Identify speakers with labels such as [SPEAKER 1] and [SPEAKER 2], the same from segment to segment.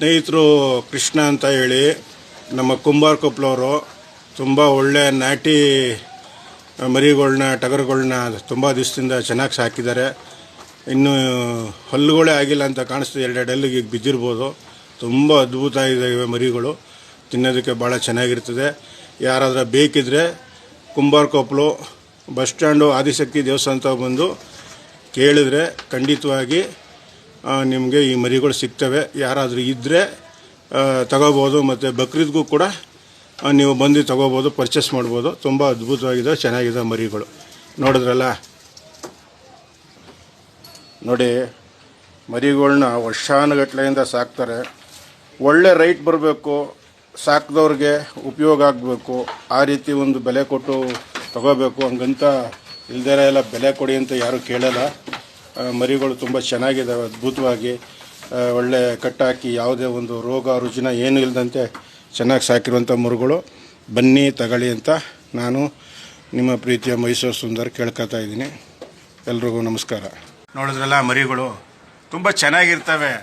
[SPEAKER 1] ಸ್ನೇಹಿತರು ಕೃಷ್ಣ ಅಂತ ಹೇಳಿ ನಮ್ಮ ಕುಂಬಾರಕೊಪ್ಪಲವರು ತುಂಬ ಒಳ್ಳೆ ನಾಟಿ ಮರಿಗಳನ್ನ ಟಗರುಗಳನ್ನ ತುಂಬ ದಿವಸದಿಂದ ಚೆನ್ನಾಗಿ ಸಾಕಿದ್ದಾರೆ. ಇನ್ನು ಹಲ್ಲುಗಳೇ ಆಗಿಲ್ಲ ಅಂತ ಕಾಣಿಸ್ತದೆ, ಎರಡೆರಡು ಹಲ್ಲಿಗೆ ಈಗ ಬಿದ್ದಿರ್ಬೋದು. ತುಂಬ ಅದ್ಭುತ ಇದ್ದಾವೆ ಮರಿಗಳು, ತಿನ್ನೋದಕ್ಕೆ ಭಾಳ ಚೆನ್ನಾಗಿರ್ತದೆ. ಯಾರಾದರೂ ಬೇಕಿದ್ದರೆ ಕುಂಬಾರಕೊಪ್ಪಲು ಬಸ್ ಸ್ಟ್ಯಾಂಡು ಆದಿಶಕ್ತಿ ದೇವಸ್ಥಾನ ಬಂದು ಕೇಳಿದ್ರೆ ಖಂಡಿತವಾಗಿ ನಿಮಗೆ ಈ ಮರಿಗಳು ಸಿಗ್ತವೆ. ಯಾರಾದರೂ ಇದ್ದರೆ ತಗೋಬೋದು, ಮತ್ತು ಬಕ್ರೀದ್ಗೂ ಕೂಡ ನೀವು ಬಂದು ತಗೋಬೋದು, ಪರ್ಚೇಸ್ ಮಾಡ್ಬೋದು. ತುಂಬ ಅದ್ಭುತವಾಗಿದೆ, ಚೆನ್ನಾಗಿದೆ ಮರಿಗಳು. ನೋಡಿದ್ರಲ್ಲ, ನೋಡಿ ಮರಿಗಳನ್ನ ವರ್ಷಾನುಗಟ್ಲೆಯಿಂದ ಸಾಕ್ತಾರೆ. ಒಳ್ಳೆ ರೈಟ್ ಬರಬೇಕು, ಸಾಕಿದವ್ರಿಗೆ ಉಪಯೋಗ ಆಗಬೇಕು, ಆ ರೀತಿ ಒಂದು ಬೆಲೆ ಕೊಟ್ಟು ತಗೋಬೇಕು. ಹಂಗಂತ ಇಲ್ದಿರ ಎಲ್ಲ ಬೆಲೆ ಕೊಡಿ ಅಂತ ಯಾರೂ ಕೇಳಲ್ಲ. ಮರಿಗಳು ತುಂಬ ಚೆನ್ನಾಗಿದ್ದಾವೆ, ಅದ್ಭುತವಾಗಿ ಒಳ್ಳೆ ಕಟ್ಟಾಕಿ ಯಾವುದೇ ಒಂದು ರೋಗ ರುಜಿನ ಏನೂ ಇಲ್ಲದಂತೆ ಚೆನ್ನಾಗಿ ಸಾಕಿರುವಂಥ ಮರುಗಳು. ಬನ್ನಿ ತಗೊಳ್ಳಿ ಅಂತ ನಾನು ನಿಮ್ಮ ಪ್ರೀತಿಯ ಮೈಸೂರು ಸುಂದರ್ ಕೇಳ್ಕೊತಾ ಇದ್ದೀನಿ. ಎಲ್ರಿಗೂ ನಮಸ್ಕಾರ. ನೋಡಿದ್ರಲ್ಲ, ಮರಿಗಳು ತುಂಬ ಚೆನ್ನಾಗಿರ್ತವೆ.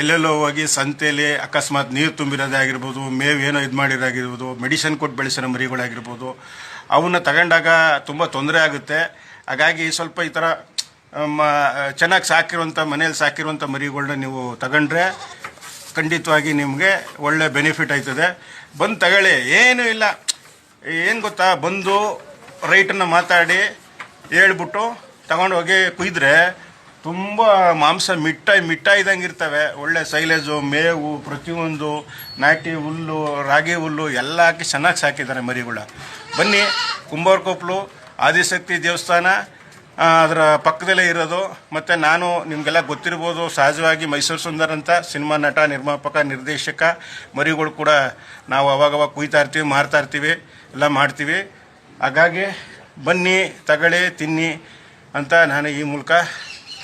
[SPEAKER 1] ಎಲ್ಲೆಲ್ಲೋ ಹೋಗಿ ಸಂತೆಯಲ್ಲಿ ಅಕಸ್ಮಾತ್ ನೀರು ತುಂಬಿರೋದೇ ಆಗಿರ್ಬೋದು, ಮೇವು ಏನೋ ಇದು ಮಾಡಿರೋಗಿರ್ಬೋದು, ಮೆಡಿಸಿನ್ ಕೊಟ್ಟು ಬೆಳೆಸಿರೋ ಮರಿಗಳಾಗಿರ್ಬೋದು, ಅವನ್ನ ತಗೊಂಡಾಗ ತುಂಬ ತೊಂದರೆ ಆಗುತ್ತೆ. ಹಾಗಾಗಿ ಸ್ವಲ್ಪ ಈ ಥರ ಚೆನ್ನಾಗಿ ಸಾಕಿರುವಂಥ ಮನೇಲಿ ಸಾಕಿರುವಂಥ ಮರಿಗಳನ್ನ ನೀವು ತಗೊಂಡ್ರೆ ಖಂಡಿತವಾಗಿ ನಿಮಗೆ ಒಳ್ಳೆ ಬೆನಿಫಿಟ್ ಆಯ್ತದೆ. ಬಂದು ತಗೊಳ್ಳಿ, ಏನೂ ಇಲ್ಲ. ಏನು ಗೊತ್ತಾ, ಬಂದು ರೈಟನ್ನು ಮಾತಾಡಿ ಹೇಳ್ಬಿಟ್ಟು ತಗೊಂಡು ಹೋಗಿ ಕುಯ್ದ್ರೆ ತುಂಬ ಮಾಂಸ ಮಿಟ್ಟ ಇದ್ದಂಗೆ ಇರ್ತವೆ. ಒಳ್ಳೆ ಸೈಲೇಜು, ಮೇವು, ಪ್ರತಿಯೊಂದು ನಾಟಿ ಹುಲ್ಲು, ರಾಗಿ ಹುಲ್ಲು ಎಲ್ಲ ಹಾಕಿ ಚೆನ್ನಾಗಿ ಸಾಕಿದ್ದಾರೆ ಮರಿಗಳ. ಬನ್ನಿ, ಕುಂಬಾರಕೊಪ್ಪಲು ಆದಿಶಕ್ತಿ ದೇವಸ್ಥಾನ ಅದರ ಪಕ್ಕದಲ್ಲೇ ಇರೋದು. ಮತ್ತು ನಾನು ನಿಮಗೆಲ್ಲ ಗೊತ್ತಿರ್ಬೋದು, ಸಹಜವಾಗಿ ಮೈಸೂರು ಸುಂದರ್ ಅಂತ ಸಿನಿಮಾ ನಟ, ನಿರ್ಮಾಪಕ, ನಿರ್ದೇಶಕ. ಮರಿಗಳು ಕೂಡ ನಾವು ಅವಾಗವಾಗ ಕುಯ್ತಾ ಇರ್ತೀವಿ, ಮಾರ್ತಾ ಇರ್ತೀವಿ, ಎಲ್ಲ ಮಾಡ್ತೀವಿ. ಹಾಗಾಗಿ ಬನ್ನಿ, ತಗೊಳ್ಳಿ, ತಿನ್ನಿ ಅಂತ ನಾನು ಈ ಮೂಲಕ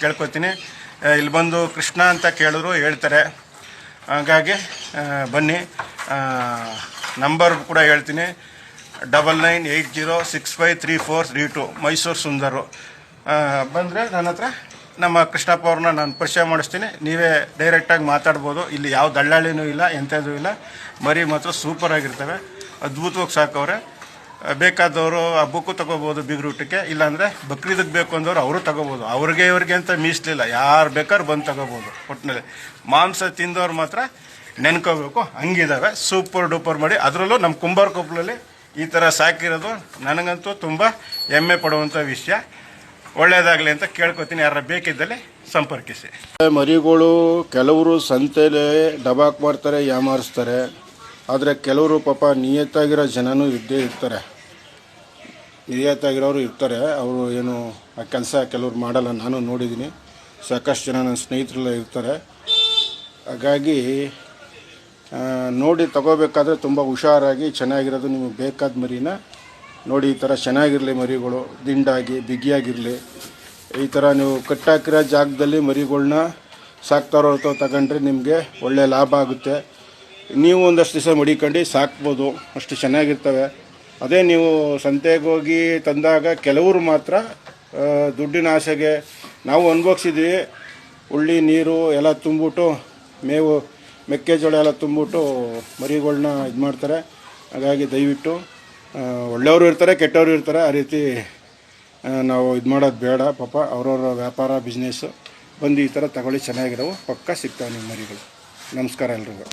[SPEAKER 1] ಕೇಳ್ಕೊತೀನಿ. ಇಲ್ಲಿ ಬಂದು ಕೃಷ್ಣ ಅಂತ ಕೇಳಿದ್ರು ಹೇಳ್ತಾರೆ. ಹಾಗಾಗಿ ಬನ್ನಿ. ನಂಬರ್ ಕೂಡ ಹೇಳ್ತೀನಿ, 9980653432 ಮೈಸೂರು ಸುಂದರು. ಬಂದರೆ ನನ್ನ ಹತ್ರ ನಮ್ಮ ಕೃಷ್ಣಪ್ಪ ಅವ್ರನ್ನ ನಾನು ಪರಿಚಯ ಮಾಡಿಸ್ತೀನಿ. ನೀವೇ ಡೈರೆಕ್ಟಾಗಿ ಮಾತಾಡ್ಬೋದು. ಇಲ್ಲಿ ಯಾವ ದಳ್ಳಾಳಿನೂ ಇಲ್ಲ, ಎಂಥದ್ದು ಇಲ್ಲ. ಮರಿ ಮಾತ್ರ ಸೂಪರಾಗಿರ್ತವೆ, ಅದ್ಭುತವಾಗಿ ಸಾಕವ್ರೆ. ಬೇಕಾದವರು ಹಬ್ಬಕ್ಕೂ ತಗೋಬೋದು, ಬೀಗ್ರೂಟಕ್ಕೆ. ಇಲ್ಲಾಂದರೆ ಬಕ್ರೀದಕ್ಕೆ ಬೇಕು ಅಂದವರು ಅವರು ತಗೋಬೋದು. ಅವ್ರಿಗೆ ಇವ್ರಿಗೆ ಅಂತ ಮೀಸಲಿಲ್ಲ, ಯಾರು ಬೇಕಾದ್ರೂ ಬಂದು ತಗೋಬೋದು. ಒಟ್ಟಿನಲ್ಲಿ ಮಾಂಸ ತಿಂದವ್ರು ಮಾತ್ರ ನೆನ್ಕೋಬೇಕು, ಹಂಗಿದ್ದಾವೆ. ಸೂಪರ್ ಡೂಪರ್ ಮಾಡಿ. ಅದರಲ್ಲೂ ನಮ್ಮ ಕುಂಬಾರಕೊಪ್ಪಲಲ್ಲಿ ಈ ಥರ ಸಾಕಿರೋದು ನನಗಂತೂ ತುಂಬ ಹೆಮ್ಮೆ ಪಡುವಂಥ ವಿಷಯ. ಒಳ್ಳೆಯದಾಗಲಿ ಅಂತ ಕೇಳ್ಕೊತೀನಿ. ಯಾರು ಬೇಕಿದ್ದಲ್ಲಿ ಸಂಪರ್ಕಿಸಿ. ಮರಿಗಳು ಕೆಲವರು ಸಂತೆಯಲ್ಲಿ ಡಬಾಕ್ ಮಾಡ್ತಾರೆ, ಯಾಮಾರಿಸ್ತಾರೆ. ಆದರೆ ಕೆಲವರು ಪಾಪ ನಿಯತ್ತಾಗಿರೋ ಜನನೂ ಇದ್ದೇ ಇರ್ತಾರೆ, ನಿಯತ್ತಾಗಿರೋರು ಇರ್ತಾರೆ. ಅವರು ಏನು ಆ ಕೆಲಸ ಕೆಲವ್ರು ಮಾಡಲ್ಲ, ನಾನು ನೋಡಿದ್ದೀನಿ. ಸಾಕಷ್ಟು ಜನ ನನ್ನ ಸ್ನೇಹಿತರೆಲ್ಲ ಇರ್ತಾರೆ. ಹಾಗಾಗಿ ನೋಡಿ ತಗೋಬೇಕಾದ್ರೆ ತುಂಬ ಹುಷಾರಾಗಿ ಚೆನ್ನಾಗಿರೋದು ನಿಮಗೆ ಬೇಕಾದ ಮರಿನ ನೋಡಿ. ಈ ಥರ ಚೆನ್ನಾಗಿರಲಿ ಮರಿಗಳು, ದಿಂಡಾಗಿ ಬಿಗಿಯಾಗಿರಲಿ. ಈ ಥರ ನೀವು ಕಟ್ಟಾಕಿರೋ ಜಾಗದಲ್ಲಿ ಮರಿಗಳ್ನ ಸಾಕ್ತಾರೋ ತಗೊಂಡ್ರೆ ನಿಮಗೆ ಒಳ್ಳೆಯ ಲಾಭ ಆಗುತ್ತೆ. ನೀವು ಒಂದಷ್ಟು ದಿವಸ ಮಡಿಕೊಂಡು ಸಾಕ್ಬೋದು, ಅಷ್ಟು ಚೆನ್ನಾಗಿರ್ತವೆ. ಅದೇ ನೀವು ಸಂತೆಗೆ ಹೋಗಿ ತಂದಾಗ ಕೆಲವರು ಮಾತ್ರ ದುಡ್ಡಿನ ಆಸೆಗೆ, ನಾವು ಅನುಭವಿಸಿದ್ವಿ, ಉಳ್ಳಿ ನೀರು ಎಲ್ಲ ತುಂಬಿಟ್ಟು, ಮೇವು ಮೆಕ್ಕೆಜೋಳ ಎಲ್ಲ ತುಂಬಿಟ್ಟು ಮರಿಗಳ್ನ ಇದು ಮಾಡ್ತಾರೆ. ಹಾಗಾಗಿ ದಯವಿಟ್ಟು ಒಳ್ಳೆಯವರು ಇರ್ತಾರೆ, ಕೆಟ್ಟವರು ಇರ್ತಾರೆ. ಆ ರೀತಿ ನಾವು ಇದು ಮಾಡೋದು ಬೇಡ. ಪಾಪ ಅವ್ರವ್ರ ವ್ಯಾಪಾರ, ಬಿಸ್ನೆಸ್ಸು. ಬಂದು ಈ ಥರ ತಗೊಳ್ಳಿ, ಚೆನ್ನಾಗಿರೋವು ಪಕ್ಕ ಸಿಗ್ತಾವೆ ನಿಮ್ಮ ಮರಿಗಳು. ನಮಸ್ಕಾರ ಎಲ್ರಿಗೂ.